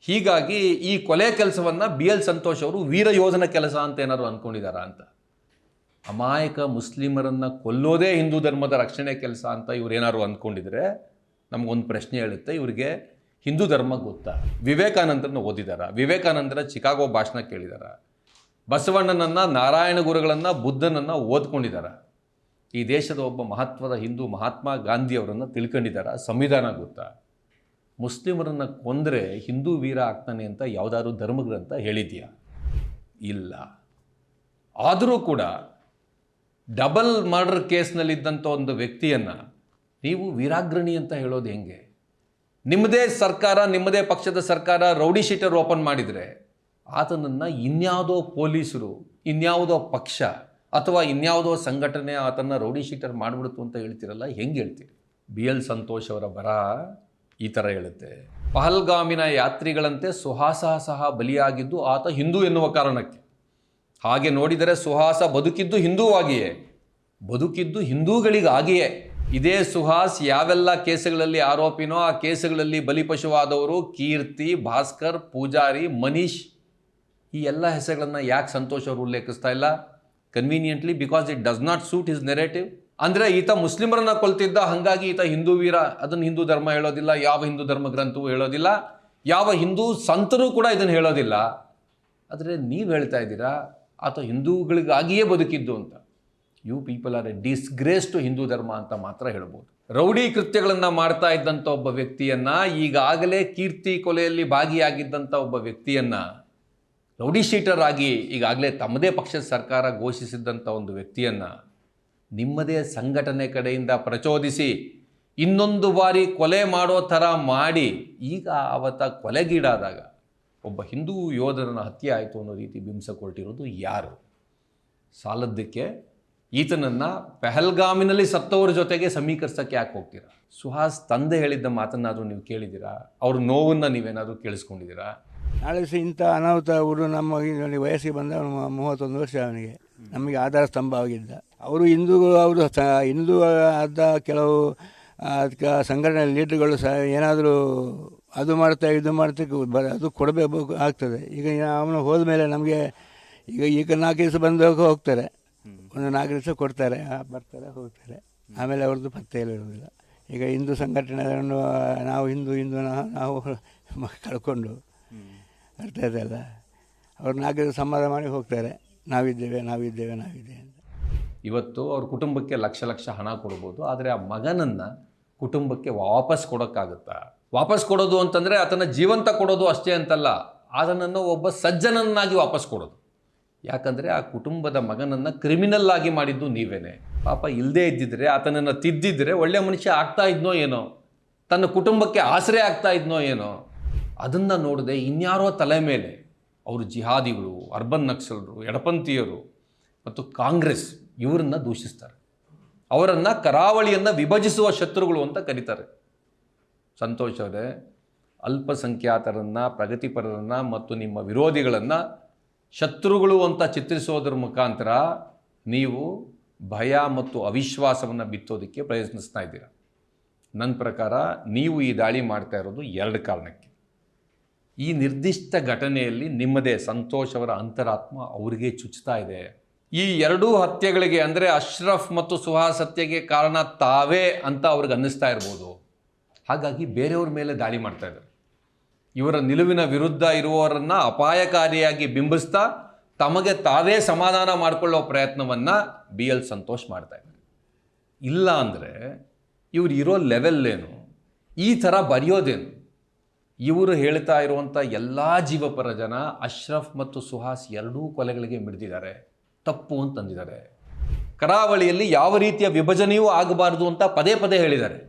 ಹೀಗಾಗಿ ಈ ಕೊಲೆ ಕೆಲಸವನ್ನು BL ಸಂತೋಷ್ ಅವರು ವೀರಯೋಧನ ಕೆಲಸ ಅಂತ ಏನಾದ್ರು ಅಂದ್ಕೊಂಡಿದ್ದಾರಾ ಅಂತ. ಅಮಾಯಕ ಮುಸ್ಲಿಮರನ್ನು ಕೊಲ್ಲೋದೇ ಹಿಂದೂ ಧರ್ಮದ ರಕ್ಷಣೆ ಕೆಲಸ ಅಂತ ಇವ್ರೇನಾದ್ರು ಅಂದ್ಕೊಂಡಿದ್ರೆ ನಮಗೊಂದು ಪ್ರಶ್ನೆ ಹೇಳುತ್ತೆ, ಇವರಿಗೆ ಹಿಂದೂ ಧರ್ಮ ಗೊತ್ತಾ? ವಿವೇಕಾನಂದರನ್ನ ಓದಿದಾರ? ವಿವೇಕಾನಂದರ ಚಿಕಾಗೋ ಭಾಷಣ ಕೇಳಿದಾರ? ಬಸವಣ್ಣನನ್ನು, ನಾರಾಯಣ ಗುರುಗಳನ್ನು, ಬುದ್ಧನನ್ನು ಓದ್ಕೊಂಡಿದ್ದಾರ? ಈ ದೇಶದ ಒಬ್ಬ ಮಹತ್ವದ ಹಿಂದೂ ಮಹಾತ್ಮ ಗಾಂಧಿಯವರನ್ನು ತಿಳ್ಕೊಂಡಿದ್ದಾರ? ಸಂವಿಧಾನ ಗೊತ್ತಾ? ಮುಸ್ಲಿಮರನ್ನು ಕೊಂದರೆ ಹಿಂದೂ ವೀರ ಆಗ್ತಾನೆ ಅಂತ ಯಾವುದಾದ್ರು ಧರ್ಮಗ್ರಂಥ ಹೇಳಿದೆಯಾ? ಇಲ್ಲ. ಆದರೂ ಕೂಡ ಡಬಲ್ ಮರ್ಡರ್ ಕೇಸ್ನಲ್ಲಿದ್ದಂಥ ಒಂದು ವ್ಯಕ್ತಿಯನ್ನು ನೀವು ವೀರಾಗ್ರಣಿ ಅಂತ ಹೇಳೋದು ಹೆಂಗೆ? ನಿಮ್ಮದೇ ಸರ್ಕಾರ, ನಿಮ್ಮದೇ ಪಕ್ಷದ ಸರ್ಕಾರ ರೌಡಿ ಶೀಟರ್ ಓಪನ್ ಮಾಡಿದರೆ ಆತನನ್ನು ಇನ್ಯಾವುದೋ ಪೊಲೀಸರು, ಇನ್ಯಾವುದೋ ಪಕ್ಷ ಅಥವಾ ಇನ್ಯಾವುದೋ ಸಂಘಟನೆ ಆತನ್ನು ರೌಡಿ ಶೀಟರ್ ಮಾಡಿಬಿಡ್ತು ಅಂತ ಹೇಳ್ತಿರಲ್ಲ, ಹೆಂಗೆ ಹೇಳ್ತೀರಿ? BL ಸಂತೋಷ್ ಅವರ ಬರಹ ಈ ಥರ ಹೇಳುತ್ತೆ. ಪಹಲ್ಗಾಮಿನ ಯಾತ್ರಿಗಳಂತೆ ಸುಹಾಸ ಸಹ ಬಲಿಯಾಗಿದ್ದು ಆತ ಹಿಂದೂ ಎನ್ನುವ ಕಾರಣಕ್ಕೆ. ಹಾಗೆ ನೋಡಿದರೆ ಸುಹಾಸ ಬದುಕಿದ್ದು ಹಿಂದೂವಾಗಿಯೇ, ಬದುಕಿದ್ದು ಹಿಂದೂಗಳಿಗಾಗಿಯೇ. ಇದೇ ಸುಹಾಸ್ ಯಾವೆಲ್ಲ ಕೇಸುಗಳಲ್ಲಿ ಆರೋಪಿನೋ ಆ ಕೇಸುಗಳಲ್ಲಿ ಬಲಿಪಶುವಾದವರು ಕೀರ್ತಿ, ಭಾಸ್ಕರ್, ಪೂಜಾರಿ, ಮನೀಶ್, ಈ ಎಲ್ಲ ಹೆಸರುಗಳನ್ನು ಯಾಕೆ ಸಂತೋಷ್ ಅವರು ಉಲ್ಲೇಖಿಸ್ತಾ ಇಲ್ಲ? Conveniently, because it does not suit his narrative. ಅಂದರೆ ಈತ ಮುಸ್ಲಿಮರನ್ನ ಕೊಲ್ತಿದ್ದ, ಹಾಗಾಗಿ ಈತ ಹಿಂದೂ ವೀರ, ಅದನ್ನು ಹಿಂದೂ ಧರ್ಮ ಹೇಳೋದಿಲ್ಲ, ಯಾವ ಹಿಂದೂ ಧರ್ಮ ಗ್ರಂಥವೂ ಹೇಳೋದಿಲ್ಲ, ಯಾವ ಹಿಂದೂ ಸಂತರು ಕೂಡ ಇದನ್ನು ಹೇಳೋದಿಲ್ಲ. ಆದರೆ ನೀವು ಹೇಳ್ತಾ ಇದ್ದೀರಾ ಆತ ಹಿಂದೂಗಳಿಗಾಗಿಯೇ ಬದುಕಿದ್ದು ಅಂತ. You people are a disgrace to Hindu dharma ಅಂತ ಮಾತ್ರ ಹೇಳ್ಬೋದು. ರೌಡಿ ಕೃತ್ಯಗಳನ್ನು ಮಾಡ್ತಾ ಇದ್ದಂಥ ಒಬ್ಬ ವ್ಯಕ್ತಿಯನ್ನು, ಈಗಾಗಲೇ ಕೀರ್ತಿ ಕೊಲೆಯಲ್ಲಿ ಭಾಗಿಯಾಗಿದ್ದಂಥ ಒಬ್ಬ ವ್ಯಕ್ತಿಯನ್ನು ರೌಡಿ ಶೀಟರ್ ಆಗಿ ಈಗಾಗಲೇ ತಮ್ಮದೇ ಪಕ್ಷದ ಸರ್ಕಾರ ಘೋಷಿಸಿದ್ದಂಥ ಒಂದು ವ್ಯಕ್ತಿಯನ್ನು ನಿಮ್ಮದೇ ಸಂಘಟನೆ ಕಡೆಯಿಂದ ಪ್ರಚೋದಿಸಿ ಇನ್ನೊಂದು ಬಾರಿ ಕೊಲೆ ಮಾಡೋ ಥರ ಮಾಡಿ, ಈಗ ಆವತ್ತ ಕೊಲೆಗೀಡಾದಾಗ ಒಬ್ಬ ಹಿಂದೂ ಯೋಧನ ಹತ್ಯೆ ಆಯಿತು ಅನ್ನೋ ರೀತಿ ಬಿಂಬಿಸಿಕೊಟ್ಟಿರೋದು ಯಾರು? ಸಾಲದ್ದಕ್ಕೆ ಈತನನ್ನು ಪೆಹಲ್ಗಾಮಿನಲ್ಲಿ ಸತ್ತವರ ಜೊತೆಗೆ ಸಮೀಕರಿಸೋಕ್ಕೆ ಯಾಕೆ ಹೋಗ್ತೀರಾ? ಸುಹಾಸ್ ತಂದೆ ಹೇಳಿದ್ದ ಮಾತನ್ನಾದರೂ ನೀವು ಕೇಳಿದ್ದೀರಾ? ಅವ್ರ ನೋವನ್ನು ನೀವೇನಾದರೂ ಕೇಳಿಸ್ಕೊಂಡಿದ್ದೀರಾ? ನಾಳೆ ಸಹ ಇಂಥ ಅನಾಹುತ ಹುಡುಗ ನಮ್ಮ ವಯಸ್ಸಿಗೆ ಬಂದ 31 ವರ್ಷ, ಅವನಿಗೆ ನಮಗೆ ಆಧಾರ ಸ್ತಂಭ ಆಗಿದ್ದ. ಅವರು ಹಿಂದೂಗಳು, ಅವರು ಹಿಂದೂ ಆದ ಕೆಲವು ಅದಕ್ಕೆ ಸಂಘಟನೆ ಲೀಡರ್ಗಳು ಸಹ ಏನಾದರೂ ಅದು ಮಾಡ್ತಾ ಇದು ಅದು ಕೊಡಬೇಕು ಆಗ್ತದೆ. ಈಗ ಅವನು ಹೋದ ಮೇಲೆ ನಮಗೆ ಈಗ 4 ದಿವಸ ಬಂದು ಹೋಗ್ತಾರೆ, ಒಂದು 4 ದಿವಸ ಕೊಡ್ತಾರೆ, ಬರ್ತಾರೆ, ಹೋಗ್ತಾರೆ, ಆಮೇಲೆ ಅವ್ರದ್ದು ಪತ್ತೆ ಇರೋದಿಲ್ಲ. ಈಗ ಹಿಂದೂ ಸಂಘಟನೆಗಳನ್ನು ನಾವು ಹಿಂದೂ ನಾವು ಕಳ್ಕೊಂಡು ಅರ್ಥ ಇದೆಯಲ್ಲ, ಅವ್ರು 4 ದಿವಸ ಸಮಾಧಾನ ಮಾಡಿ ಹೋಗ್ತಾರೆ, ನಾವಿದ್ದೇವೆ ಅಂತ. ಇವತ್ತು ಅವ್ರ ಕುಟುಂಬಕ್ಕೆ ಲಕ್ಷ ಹಣ ಕೊಡ್ಬೋದು, ಆದರೆ ಆ ಮಗನನ್ನು ಕುಟುಂಬಕ್ಕೆ ವಾಪಸ್ ಕೊಡೋಕ್ಕಾಗುತ್ತಾ? ವಾಪಸ್ ಕೊಡೋದು ಅಂತಂದರೆ ಆತನ ಜೀವಂತ ಕೊಡೋದು ಅಷ್ಟೇ ಅಂತಲ್ಲ, ಆತನನ್ನು ಒಬ್ಬ ಸಜ್ಜನನ್ನಾಗಿ ವಾಪಸ್ ಕೊಡೋದು. ಯಾಕಂದರೆ ಆ ಕುಟುಂಬದ ಮಗನನ್ನು ಕ್ರಿಮಿನಲ್ ಆಗಿ ಮಾಡಿದ್ದು ನೀವೇನೆ. ಪಾಪ ಇಲ್ಲದೇ ಇದ್ದಿದ್ರೆ, ಆತನನ್ನು ತಿದ್ದಿದ್ರೆ ಒಳ್ಳೆ ಮನುಷ್ಯ ಆಗ್ತಾ ಇದ್ನೋ ಏನೋ, ತನ್ನ ಕುಟುಂಬಕ್ಕೆ ಆಸರೆ ಆಗ್ತಾ ಇದ್ನೋ ಏನೋ. ಅದನ್ನು ನೋಡದೆ ಇನ್ಯಾರೋ ತಲೆ ಮೇಲೆ ಅವರು ಜಿಹಾದಿಗಳು, ಅರ್ಬನ್ ನಕ್ಸಲರು, ಎಡಪಂಥೀಯರು ಮತ್ತು ಕಾಂಗ್ರೆಸ್ ಇವರನ್ನು ದೂಷಿಸ್ತಾರೆ. ಅವರನ್ನು ಕರಾವಳಿಯನ್ನು ವಿಭಜಿಸುವ ಶತ್ರುಗಳು ಅಂತ ಕರೀತಾರೆ. ಸಂತೋಷ್ ಅವರೇ, ಅಲ್ಪಸಂಖ್ಯಾತರನ್ನು, ಪ್ರಗತಿಪರರನ್ನು ಮತ್ತು ನಿಮ್ಮ ವಿರೋಧಿಗಳನ್ನು ಶತ್ರುಗಳು ಅಂತ ಚಿತ್ರಿಸೋದ್ರ ಮುಖಾಂತರ ನೀವು ಭಯ ಮತ್ತು ಅವಿಶ್ವಾಸವನ್ನು ಬಿತ್ತೋದಕ್ಕೆ ಪ್ರಯತ್ನಿಸ್ತಾ ಇದ್ದೀರ. ನನ್ನ ಪ್ರಕಾರ ನೀವು ಈ ದಾಳಿ ಮಾಡ್ತಾ ಇರೋದು 2 ಕಾರಣಕ್ಕೆ. ಈ ನಿರ್ದಿಷ್ಟ ಘಟನೆಯಲ್ಲಿ ನಿಮ್ಮದೇ ಸಂತೋಷ್ ಅವರ ಅಂತರಾತ್ಮ ಅವರಿಗೆ ಚುಚ್ಚುತ್ತಾ ಇದೆ. ಈ 2 ಹತ್ಯೆಗಳಿಗೆ ಅಂದರೆ ಅಶ್ರಫ್ ಮತ್ತು ಸುಹಾಸ್ ಹತ್ಯೆಗೆ ಕಾರಣ ತಾವೇ ಅಂತ ಅವ್ರಿಗೆ ಅನ್ನಿಸ್ತಾ ಇರ್ಬೋದು. ಹಾಗಾಗಿ ಬೇರೆಯವ್ರ ಮೇಲೆ ದಾಳಿ ಮಾಡ್ತಾ ಇದ್ದಾರೆ. ಇವರ ನಿಲುವಿನ ವಿರುದ್ಧ ಇರುವವರನ್ನು ಅಪಾಯಕಾರಿಯಾಗಿ ಬಿಂಬಿಸ್ತಾ ತಮಗೆ ತಾವೇ ಸಮಾಧಾನ ಮಾಡಿಕೊಳ್ಳೋ ಪ್ರಯತ್ನವನ್ನು BL ಸಂತೋಷ್ ಮಾಡ್ತಾ ಇದ್ದಾರೆ. ಇಲ್ಲ ಅಂದರೆ ಇವ್ರು ಇರೋ ಲೆವೆಲ್ ಏನು, ಈ ಥರ ಬರೆಯೋದೇನು? ಇವರು ಹೇಳ್ತಾ ಇರುವಂಥ ಎಲ್ಲ ಜೀವಪರ ಜನ ಅಶ್ರಫ್ ಮತ್ತು ಸುಹಾಸ್ 2 ಕೊಲೆಗಳಿಗೆ ಮಿಡಿದಿದ್ದಾರೆ, ತಪ್ಪು ಅಂತಂದಿದ್ದಾರೆ. ಕರಾವಳಿಯಲ್ಲಿ ಯಾವ ರೀತಿಯ ವಿಭಜನೆಯೂ ಆಗಬಾರ್ದು ಅಂತ ಪದೇ ಪದೇ ಹೇಳಿದ್ದಾರೆ.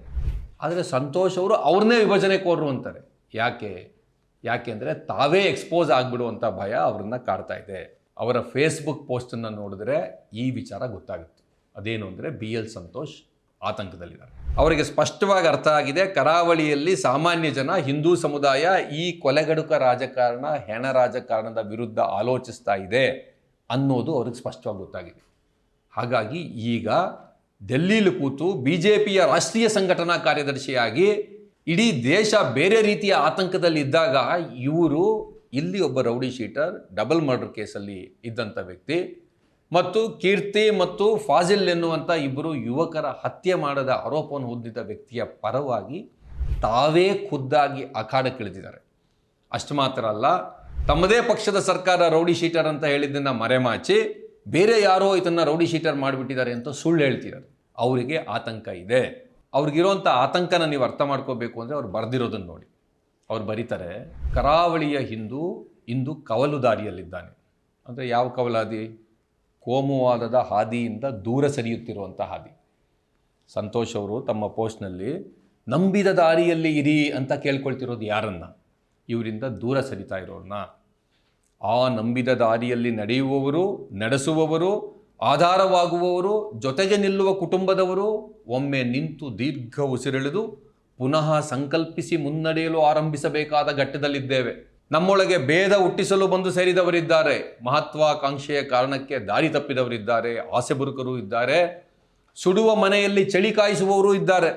ಆದರೆ ಸಂತೋಷ್ ಅವರು ಅವ್ರನ್ನೇ ವಿಭಜನೆಕೋರರು ಅಂತಾರೆ. ಯಾಕೆಂದರೆ ತಾವೇ ಎಕ್ಸ್ಪೋಸ್ ಆಗಿಬಿಡುವಂಥ ಭಯ ಅವ್ರನ್ನ ಕಾಡ್ತಾ ಇದೆ. ಅವರ ಫೇಸ್ಬುಕ್ ಪೋಸ್ಟನ್ನು ನೋಡಿದ್ರೆ ಈ ವಿಚಾರ ಗೊತ್ತಾಗುತ್ತೆ. ಅದೇನು ಅಂದರೆ BL ಸಂತೋಷ್ ಆತಂಕದಲ್ಲಿದ್ದಾರೆ. ಅವರಿಗೆ ಸ್ಪಷ್ಟವಾಗಿ ಅರ್ಥ ಆಗಿದೆ, ಕರಾವಳಿಯಲ್ಲಿ ಸಾಮಾನ್ಯ ಜನ, ಹಿಂದೂ ಸಮುದಾಯ ಈ ಕೊಲೆಗಡುಕ ರಾಜಕಾರಣ, ಹೆಣ ರಾಜಕಾರಣದ ವಿರುದ್ಧ ಆಲೋಚಿಸ್ತಾ ಇದೆ ಅನ್ನೋದು ಅವ್ರಿಗೆ ಸ್ಪಷ್ಟವಾಗಿ ಗೊತ್ತಾಗಿದೆ. ಹಾಗಾಗಿ ಈಗ ಡೆಲ್ಲಿಲಿ ಕೂತು BJPಯ ರಾಷ್ಟ್ರೀಯ ಸಂಘಟನಾ ಕಾರ್ಯದರ್ಶಿಯಾಗಿ ಇಡೀ ದೇಶ ಬೇರೆ ರೀತಿಯ ಆತಂಕದಲ್ಲಿ ಇದ್ದಾಗ ಇವರು ಇಲ್ಲಿ ಒಬ್ಬ ರೌಡಿ ಶೀಟರ್, ಡಬಲ್ ಮರ್ಡರ್ ಕೇಸಲ್ಲಿ ಇದ್ದಂಥ ವ್ಯಕ್ತಿ ಮತ್ತು ಕೀರ್ತಿ ಮತ್ತು ಫಾಜಿಲ್ ಎನ್ನುವಂಥ 2 ಯುವಕರ ಹತ್ಯೆ ಮಾಡದ ಆರೋಪವನ್ನು ಹೊಂದಿದ್ದ ವ್ಯಕ್ತಿಯ ಪರವಾಗಿ ತಾವೇ ಖುದ್ದಾಗಿ ಅಖಾಡಕ್ಕಿಳಿದಿದ್ದಾರೆ. ಅಷ್ಟು ಮಾತ್ರ ಅಲ್ಲ, ತಮ್ಮದೇ ಪಕ್ಷದ ಸರ್ಕಾರ ರೌಡಿ ಶೀಟರ್ ಅಂತ ಹೇಳಿದ್ದನ್ನು ಮರೆಮಾಚಿ ಬೇರೆ ಯಾರೋ ಇದನ್ನು ರೌಡಿ ಶೀಟರ್ ಮಾಡಿಬಿಟ್ಟಿದ್ದಾರೆ ಅಂತ ಸುಳ್ಳು ಹೇಳ್ತಿದ್ದಾರೆ. ಅವರಿಗೆ ಆತಂಕ ಇದೆ. ಅವ್ರಿಗಿರೋಂಥ ಆತಂಕನ ನೀವು ಅರ್ಥ ಮಾಡ್ಕೋಬೇಕು ಅಂದರೆ ಅವ್ರು ಬರೆದಿರೋದನ್ನು ನೋಡಿ. ಅವ್ರು ಬರೀತಾರೆ, ಕರಾವಳಿಯ ಹಿಂದೂ ಇಂದು ಕವಲು ದಾರಿಯಲ್ಲಿದ್ದಾನೆ. ಅಂದರೆ ಯಾವ ಕವಲಾದಿ? ಕೋಮುವಾದದ ಹಾದಿಯಿಂದ ದೂರ ಸರಿಯುತ್ತಿರುವಂಥ ಹಾದಿ. ಸಂತೋಷ್ ಅವರು ತಮ್ಮ ಪೋಸ್ಟ್ನಲ್ಲಿ ನಂಬಿದ ದಾರಿಯಲ್ಲಿ ಇರಿ ಅಂತ ಕೇಳ್ಕೊಳ್ತಿರೋದು ಯಾರನ್ನ? ಇವರಿಂದ ದೂರ ಸರಿತಾ ಇರೋರನ್ನ. ಆ ನಂಬಿದ ದಾರಿಯಲ್ಲಿ ನಡೆಯುವವರು, ನಡೆಸುವವರು, ಆಧಾರವಾಗುವವರು, ಜೊತೆಗೆ ನಿಲ್ಲುವ ಕುಟುಂಬದವರು ಒಮ್ಮೆ ನಿಂತು ದೀರ್ಘ ಉಸಿರೆಳೆದು ಪುನಃ ಸಂಕಲ್ಪಿಸಿ ಮುನ್ನಡೆಯಲು ಆರಂಭಿಸಬೇಕಾದ ಘಟ್ಟದಲ್ಲಿದ್ದೇವೆ. ನಮ್ಮೊಳಗೆ ಭೇದ ಹುಟ್ಟಿಸಲು ಬಂದು ಸೇರಿದವರಿದ್ದಾರೆ, ಮಹತ್ವಾಕಾಂಕ್ಷೆಯ ಕಾರಣಕ್ಕೆ ದಾರಿ ತಪ್ಪಿದವರಿದ್ದಾರೆ, ಆಸೆ ಬುರುಕರು ಇದ್ದಾರೆ, ಸುಡುವ ಮನೆಯಲ್ಲಿ ಚಳಿ ಕಾಯಿಸುವವರು ಇದ್ದಾರೆ.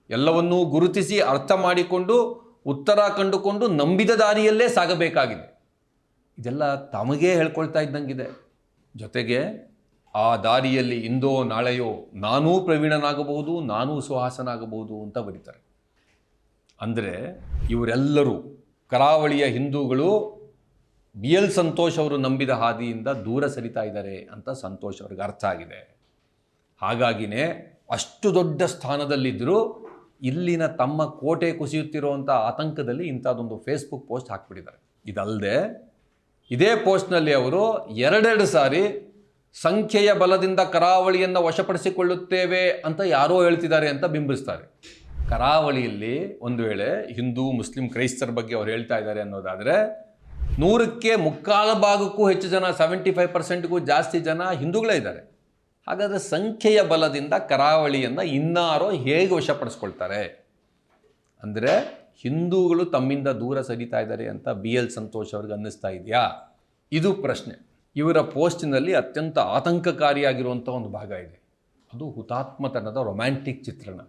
ಎಲ್ಲವನ್ನೂ ಗುರುತಿಸಿ ಅರ್ಥ ಮಾಡಿಕೊಂಡು ಉತ್ತರ ಕಂಡುಕೊಂಡು ನಂಬಿದ ದಾರಿಯಲ್ಲೇ ಸಾಗಬೇಕಾಗಿದೆ. ಇದೆಲ್ಲ ತಮಗೇ ಹೇಳ್ಕೊಳ್ತಾ ಇದ್ದಂಗಿದೆ. ಜೊತೆಗೆ ಆ ದಾರಿಯಲ್ಲಿ ಇಂದೋ ನಾಳೆಯೋ ನಾನೂ ಪ್ರವೀಣನಾಗಬಹುದು, ನಾನೂ ಸುಹಾಸನಾಗಬಹುದು ಅಂತ ಬರೀತಾರೆ. ಅಂದರೆ ಇವರೆಲ್ಲರೂ ಕರಾವಳಿಯ ಹಿಂದೂಗಳು BL ಸಂತೋಷ್ ಅವರು ನಂಬಿದ ಹಾದಿಯಿಂದ ದೂರ ಸರಿತಾ ಇದ್ದಾರೆ ಅಂತ ಸಂತೋಷ್ ಅವ್ರಿಗೆ ಅರ್ಥ ಆಗಿದೆ. ಹಾಗಾಗಿನೇ ಅಷ್ಟು ದೊಡ್ಡ ಸ್ಥಾನದಲ್ಲಿದ್ದರೂ ಇಲ್ಲಿನ ತಮ್ಮ ಕೋಟೆ ಕುಸಿಯುತ್ತಿರುವಂಥ ಆತಂಕದಲ್ಲಿ ಇಂಥದ್ದೊಂದು ಫೇಸ್ಬುಕ್ ಪೋಸ್ಟ್ ಹಾಕ್ಬಿಟ್ಟಿದ್ದಾರೆ. ಇದಲ್ಲದೆ ಇದೇ ಪೋಸ್ಟ್ನಲ್ಲಿ ಅವರು 2 ಸಾರಿ ಸಂಖ್ಯೆಯ ಬಲದಿಂದ ಕರಾವಳಿಯನ್ನು ವಶಪಡಿಸಿಕೊಳ್ಳುತ್ತೇವೆ ಅಂತ ಯಾರೋ ಹೇಳ್ತಿದ್ದಾರೆ ಅಂತ ಬಿಂಬಿಸ್ತಾರೆ. ಕರಾವಳಿಯಲ್ಲಿ ಒಂದು ವೇಳೆ ಹಿಂದೂ, ಮುಸ್ಲಿಂ, ಕ್ರೈಸ್ತರ ಬಗ್ಗೆ ಅವ್ರು ಹೇಳ್ತಾ ಇದ್ದಾರೆ ಅನ್ನೋದಾದರೆ 100ಕ್ಕೆ 3/4 ಹೆಚ್ಚು ಜನ, 75%ಗೂ ಜಾಸ್ತಿ ಜನ ಹಿಂದೂಗಳೇ ಇದ್ದಾರೆ. ಹಾಗಾದರೆ ಸಂಖ್ಯೆಯ ಬಲದಿಂದ ಕರಾವಳಿಯನ್ನು ಇನ್ನಾರೋ ಹೇಗೆ ವಶಪಡಿಸ್ಕೊಳ್ತಾರೆ? ಅಂದರೆ ಹಿಂದೂಗಳು ತಮ್ಮಿಂದ ದೂರ ಸರಿತಾ ಇದ್ದಾರೆ ಅಂತ BL ಸಂತೋಷ್ ಅವ್ರಿಗೆ ಅನ್ನಿಸ್ತಾ ಇದೆಯಾ? ಇದು ಪ್ರಶ್ನೆ. ಇವರ ಪೋಸ್ಟಿನಲ್ಲಿ ಅತ್ಯಂತ ಆತಂಕಕಾರಿಯಾಗಿರುವಂಥ ಒಂದು ಭಾಗ ಇದೆ. ಅದು ಹುತಾತ್ಮತನದ ರೊಮ್ಯಾಂಟಿಕ್ ಚಿತ್ರಣ.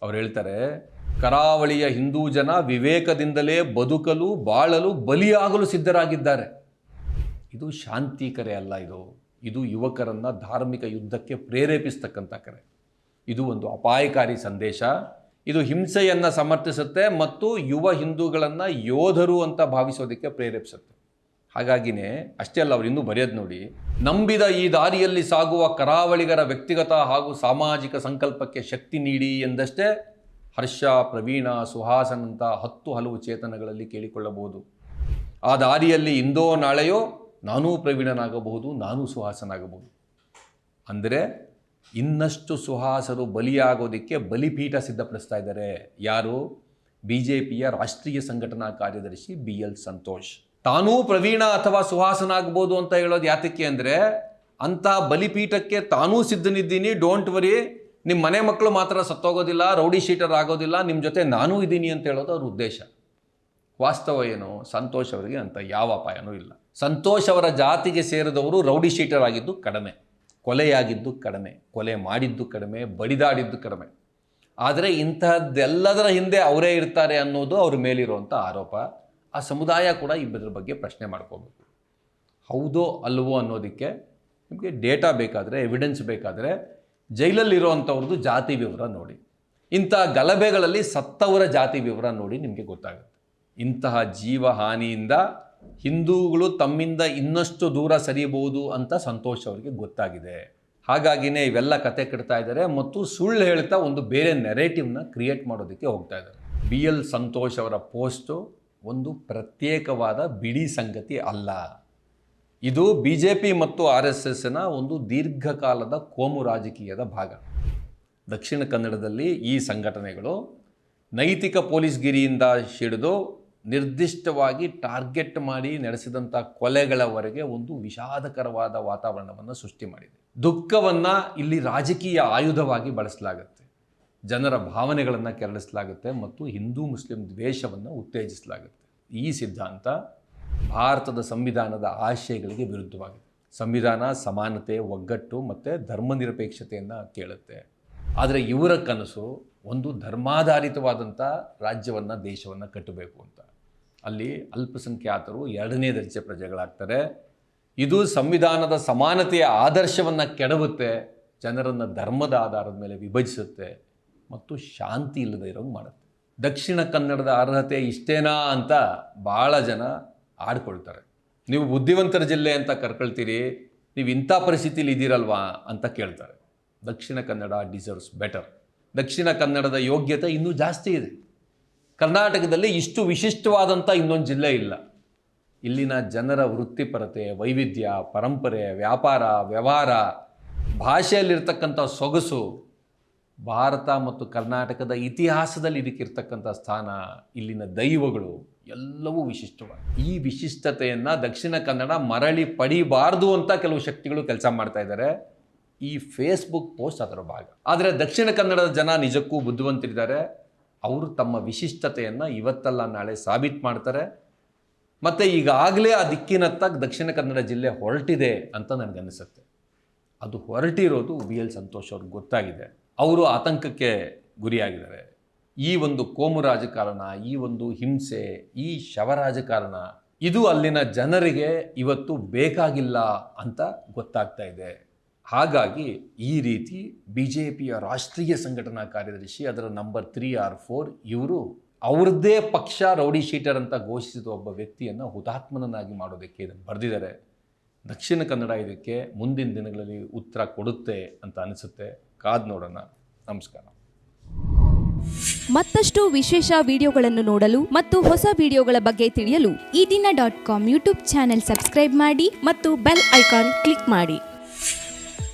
ಅವ್ರು ಹೇಳ್ತಾರೆ, ಕರಾವಳಿಯ ಹಿಂದೂ ಜನ ವಿವೇಕದಿಂದಲೇ ಬದುಕಲು, ಬಾಳಲು, ಬಲಿಯಾಗಲು ಸಿದ್ಧರಾಗಿದ್ದಾರೆ. ಇದು ಶಾಂತಿ ಕರೆ ಅಲ್ಲ. ಇದು ಯುವಕರನ್ನು ಧಾರ್ಮಿಕ ಯುದ್ಧಕ್ಕೆ ಪ್ರೇರೇಪಿಸ್ತಕ್ಕಂಥ ಕರೆ. ಇದು ಒಂದು ಅಪಾಯಕಾರಿ ಸಂದೇಶ. ಇದು ಹಿಂಸೆಯನ್ನು ಸಮರ್ಥಿಸುತ್ತೆ ಮತ್ತು ಯುವ ಹಿಂದೂಗಳನ್ನು ಯೋಧರು ಅಂತ ಭಾವಿಸೋದಕ್ಕೆ ಪ್ರೇರೇಪಿಸುತ್ತೆ. ಹಾಗಾಗಿನೇ ಅಷ್ಟೇ ಅಲ್ಲ, ಅವರು ಇನ್ನೂ ಬರೆಯೋದು ನೋಡಿ, ನಂಬಿದ ಈ ದಾರಿಯಲ್ಲಿ ಸಾಗುವ ಕರಾವಳಿಗರ ವ್ಯಕ್ತಿಗತ ಹಾಗೂ ಸಾಮಾಜಿಕ ಸಂಕಲ್ಪಕ್ಕೆ ಶಕ್ತಿ ನೀಡಿ ಎಂದಷ್ಟೇ ಹರ್ಷ, ಪ್ರವೀಣ, ಸುಹಾಸನಂಥ 10 ಹಲವು ಚೇತನಗಳಲ್ಲಿ ಕೇಳಿಕೊಳ್ಳಬಹುದು. ಆ ದಾರಿಯಲ್ಲಿ ಇಂದೋ ನಾಳೆಯೋ ನಾನೂ ಪ್ರವೀಣನಾಗಬಹುದು, ನಾನೂ ಸುಹಾಸನಾಗಬಹುದು. ಅಂದರೆ ಇನ್ನಷ್ಟು ಸುಹಾಸರು ಬಲಿಯಾಗೋದಕ್ಕೆ ಬಲಿಪೀಠ ಸಿದ್ಧಪಡಿಸ್ತಾ ಇದ್ದಾರೆ. ಯಾರು? BJPಯ ರಾಷ್ಟ್ರೀಯ ಸಂಘಟನಾ ಕಾರ್ಯದರ್ಶಿ BL ಸಂತೋಷ್. ತಾನೂ ಪ್ರವೀಣ ಅಥವಾ ಸುಹಾಸನಾಗ್ಬೋದು ಅಂತ ಹೇಳೋದು ಯಾತಕ್ಕೆ ಅಂದರೆ, ಅಂಥ ಬಲಿಪೀಠಕ್ಕೆ ತಾನೂ ಸಿದ್ಧನಿದ್ದೀನಿ, ಡೋಂಟ್ ವರಿ, ನಿಮ್ಮ ಮನೆ ಮಕ್ಕಳು ಮಾತ್ರ ಸತ್ತೋಗೋದಿಲ್ಲ, ರೌಡಿ ಶೀಟರ್ ಆಗೋದಿಲ್ಲ, ನಿಮ್ಮ ಜೊತೆ ನಾನೂ ಇದ್ದೀನಿ ಅಂತ ಹೇಳೋದು ಅವ್ರ ಉದ್ದೇಶ. ವಾಸ್ತವ ಏನು, ಸಂತೋಷ್ ಅವರಿಗೆ ಅಂತ ಯಾವ ಅಪಾಯನೂ ಇಲ್ಲ. ಸಂತೋಷ್ ಅವರ ಜಾತಿಗೆ ಸೇರಿದವರು ರೌಡಿ ಶೀಟರ್ ಆಗಿದ್ದು ಕಡಿಮೆ, ಕೊಲೆಯಾಗಿದ್ದು ಕಡಿಮೆ, ಕೊಲೆ ಮಾಡಿದ್ದು ಕಡಿಮೆ, ಬಡಿದಾಡಿದ್ದು ಕಡಿಮೆ. ಆದರೆ ಇಂತಹದ್ದೆಲ್ಲದರ ಹಿಂದೆ ಅವರೇ ಇರ್ತಾರೆ ಅನ್ನೋದು ಅವ್ರ ಮೇಲಿರುವಂಥ ಆರೋಪ. ಆ ಸಮುದಾಯ ಕೂಡ ಇದ್ರ ಬಗ್ಗೆ ಪ್ರಶ್ನೆ ಮಾಡ್ಕೋಬೇಕು. ಹೌದೋ ಅಲ್ವೋ ಅನ್ನೋದಕ್ಕೆ ನಿಮಗೆ ಡೇಟಾ ಬೇಕಾದರೆ, ಎವಿಡೆನ್ಸ್ ಬೇಕಾದರೆ ಜೈಲಲ್ಲಿರುವಂಥವ್ರದ್ದು ಜಾತಿ ವಿವರ ನೋಡಿ, ಇಂಥ ಗಲಭೆಗಳಲ್ಲಿ ಸತ್ತವರ ಜಾತಿ ವಿವರ ನೋಡಿ, ನಿಮಗೆ ಗೊತ್ತಾಗುತ್ತೆ. ಇಂತಹ ಜೀವಹಾನಿಯಿಂದ ಹಿಂದೂಗಳು ತಮ್ಮಿಂದ ಇನ್ನಷ್ಟು ದೂರ ಸರಿಯಬಹುದು ಅಂತ ಸಂತೋಷ್ ಅವರಿಗೆ ಗೊತ್ತಾಗಿದೆ. ಹಾಗಾಗಿನೇ ಇವೆಲ್ಲ ಕತೆ ಕಟ್ತಾ ಇದ್ದಾರೆ ಮತ್ತು ಸುಳ್ಳು ಹೇಳ್ತಾ ಒಂದು ಬೇರೆ ನೆರೇಟಿವ್ನ ಕ್ರಿಯೇಟ್ ಮಾಡೋದಕ್ಕೆ ಹೋಗ್ತಾ ಇದ್ದಾರೆ. BL ಸಂತೋಷ್ ಅವರ ಪೋಸ್ಟು ಒಂದು ಪ್ರತ್ಯೇಕವಾದ ಬಿಡಿ ಸಂಗತಿ ಅಲ್ಲ. ಇದು BJP ಮತ್ತು RSSನ ಒಂದು ದೀರ್ಘಕಾಲದ ಕೋಮು ರಾಜಕೀಯದ ಭಾಗ. ದಕ್ಷಿಣ ಕನ್ನಡದಲ್ಲಿ ಈ ಸಂಘಟನೆಗಳು ನೈತಿಕ ಪೊಲೀಸ್ಗಿರಿಯಿಂದ ಹಿಡಿದು ನಿರ್ದಿಷ್ಟವಾಗಿ ಟಾರ್ಗೆಟ್ ಮಾಡಿ ನಡೆಸಿದಂಥ ಕೊಲೆಗಳವರೆಗೆ ಒಂದು ವಿಷಾದಕರವಾದ ವಾತಾವರಣವನ್ನು ಸೃಷ್ಟಿ ಮಾಡಿದೆ. ದುಃಖವನ್ನು ಇಲ್ಲಿ ರಾಜಕೀಯ ಆಯುಧವಾಗಿ ಬಳಸಲಾಗುತ್ತೆ, ಜನರ ಭಾವನೆಗಳನ್ನು ಕೆರಳಿಸಲಾಗುತ್ತೆ ಮತ್ತು ಹಿಂದೂ ಮುಸ್ಲಿಂ ದ್ವೇಷವನ್ನು ಉತ್ತೇಜಿಸಲಾಗುತ್ತೆ. ಈ ಸಿದ್ಧಾಂತ ಭಾರತದ ಸಂವಿಧಾನದ ಆಶಯಗಳಿಗೆ ವಿರುದ್ಧವಾಗಿದೆ. ಸಂವಿಧಾನ ಸಮಾನತೆ, ಒಗ್ಗಟ್ಟು ಮತ್ತು ಧರ್ಮನಿರಪೇಕ್ಷತೆಯನ್ನು ಕೇಳುತ್ತೆ. ಆದರೆ ಇವರ ಕನಸು ಒಂದು ಧರ್ಮಾಧಾರಿತವಾದಂಥ ರಾಜ್ಯವನ್ನು, ದೇಶವನ್ನು ಕಟ್ಟಬೇಕು ಅಂತ. ಅಲ್ಲಿ ಅಲ್ಪಸಂಖ್ಯಾತರು 2ನೇ ದರ್ಜೆ ಪ್ರಜೆಗಳಾಗ್ತಾರೆ. ಇದು ಸಂವಿಧಾನದ ಸಮಾನತೆಯ ಆದರ್ಶವನ್ನು ಕೆಡವುತ್ತೆ, ಜನರನ್ನು ಧರ್ಮದ ಆಧಾರದ ಮೇಲೆ ವಿಭಜಿಸುತ್ತೆ ಮತ್ತು ಶಾಂತಿ ಇಲ್ಲದೆ ಇರೋಂಗೆ ಮಾಡುತ್ತೆ. ದಕ್ಷಿಣ ಕನ್ನಡದ ಅರ್ಹತೆ ಇಷ್ಟೇನಾ ಅಂತ ಭಾಳ ಜನ ಆಡ್ಕೊಳ್ತಾರೆ. ನೀವು ಬುದ್ಧಿವಂತರ ಜಿಲ್ಲೆ ಅಂತ ಕರ್ಕೊಳ್ತೀರಿ, ನೀವು ಇಂಥ ಪರಿಸ್ಥಿತಿಲಿ ಇದ್ದೀರಲ್ವಾ ಅಂತ ಕೇಳ್ತಾರೆ. Dakshina Kannada deserves better. ದಕ್ಷಿಣ ಕನ್ನಡದ ಯೋಗ್ಯತೆ ಇನ್ನೂ ಜಾಸ್ತಿ ಇದೆ. ಕರ್ನಾಟಕದಲ್ಲಿ ಇಷ್ಟು ವಿಶಿಷ್ಟವಾದಂಥ ಇನ್ನೊಂದು ಜಿಲ್ಲೆ ಇಲ್ಲ. ಇಲ್ಲಿನ ಜನರ ವೃತ್ತಿಪರತೆ, ವೈವಿಧ್ಯ, ಪರಂಪರೆ, ವ್ಯಾಪಾರ, ವ್ಯವಹಾರ, ಭಾಷೆಯಲ್ಲಿರ್ತಕ್ಕಂಥ ಸೊಗಸು, ಭಾರತ ಮತ್ತು ಕರ್ನಾಟಕದ ಇತಿಹಾಸದಲ್ಲಿ ಇದಕ್ಕಿರ್ತಕ್ಕಂಥ ಸ್ಥಾನ, ಇಲ್ಲಿನ ದೈವಗಳು ಎಲ್ಲವೂ ವಿಶಿಷ್ಟವಾಗಿ. ಈ ವಿಶಿಷ್ಟತೆಯನ್ನು ದಕ್ಷಿಣ ಕನ್ನಡ ಮರಳಿ ಪಡಿಬಾರ್ದು ಅಂತ ಕೆಲವು ಶಕ್ತಿಗಳು ಕೆಲಸ ಮಾಡ್ತಾ ಇದ್ದಾರೆ. ಈ ಫೇಸ್ಬುಕ್ ಪೋಸ್ಟ್ ಅದರ ಭಾಗ. ಆದರೆ ದಕ್ಷಿಣ ಕನ್ನಡದ ಜನ ನಿಜಕ್ಕೂ ಬುದ್ಧಿವಂತರಿದ್ದಾರೆ. ಅವರು ತಮ್ಮ ವಿಶಿಷ್ಟತೆಯನ್ನು ಇವತ್ತಲ್ಲ ನಾಳೆ ಸಾಬೀತು ಮಾಡ್ತಾರೆ. ಮತ್ತು ಈಗಾಗಲೇ ಆ ದಿಕ್ಕಿನತ್ತ ದಕ್ಷಿಣ ಕನ್ನಡ ಜಿಲ್ಲೆ ಹೊರಟಿದೆ ಅಂತ ನನಗನ್ನಿಸುತ್ತೆ. ಅದು ಹೊರಟಿರೋದು BL ಸಂತೋಷ್ ಅವ್ರಿಗೆ ಗೊತ್ತಾಗಿದೆ. ಅವರು ಆತಂಕಕ್ಕೆ ಗುರಿಯಾಗಿದ್ದಾರೆ. ಈ ಒಂದು ಕೋಮು ರಾಜಕಾರಣ, ಈ ಒಂದು ಹಿಂಸೆ, ಈ ಶವ ರಾಜಕಾರಣ, ಇದು ಅಲ್ಲಿನ ಜನರಿಗೆ ಇವತ್ತು ಬೇಕಾಗಿಲ್ಲ ಅಂತ ಗೊತ್ತಾಗ್ತಾ ಇದೆ. ಹಾಗಾಗಿ ಈ ರೀತಿ BJPಯ ರಾಷ್ಟ್ರೀಯ ಸಂಘಟನಾ ಕಾರ್ಯದರ್ಶಿ, ಅದರ ನಂಬರ್ 3 or 4, ಇವರು ಅವ್ರದ್ದೇ ಪಕ್ಷ ರೌಡಿ ಶೀಟರ್ ಅಂತ ಘೋಷಿಸಿದ ಒಬ್ಬ ವ್ಯಕ್ತಿಯನ್ನು ಹುತಾತ್ಮನನ್ನಾಗಿ ಮಾಡೋದಕ್ಕೆ ಇದನ್ನು ಬರೆದಿದ್ದಾರೆ. ದಕ್ಷಿಣ ಕನ್ನಡ ಇದಕ್ಕೆ ಮುಂದಿನ ದಿನಗಳಲ್ಲಿ ಉತ್ತರ ಕೊಡುತ್ತೆ ಅಂತ ಅನಿಸುತ್ತೆ. ಕಾದು ನೋಡೋಣ. ನಮಸ್ಕಾರ. ಮತ್ತಷ್ಟು ವಿಶೇಷ ವಿಡಿಯೋಗಳನ್ನು ನೋಡಲು ಮತ್ತು ಹೊಸ ವಿಡಿಯೋಗಳ ಬಗ್ಗೆ ತಿಳಿಯಲು ಈ ದಿನ .com ಯೂಟ್ಯೂಬ್ ಚಾನೆಲ್ ಸಬ್ಸ್ಕ್ರೈಬ್ ಮಾಡಿ ಮತ್ತು ಬೆಲ್ ಐಕಾನ್ ಕ್ಲಿಕ್ ಮಾಡಿ.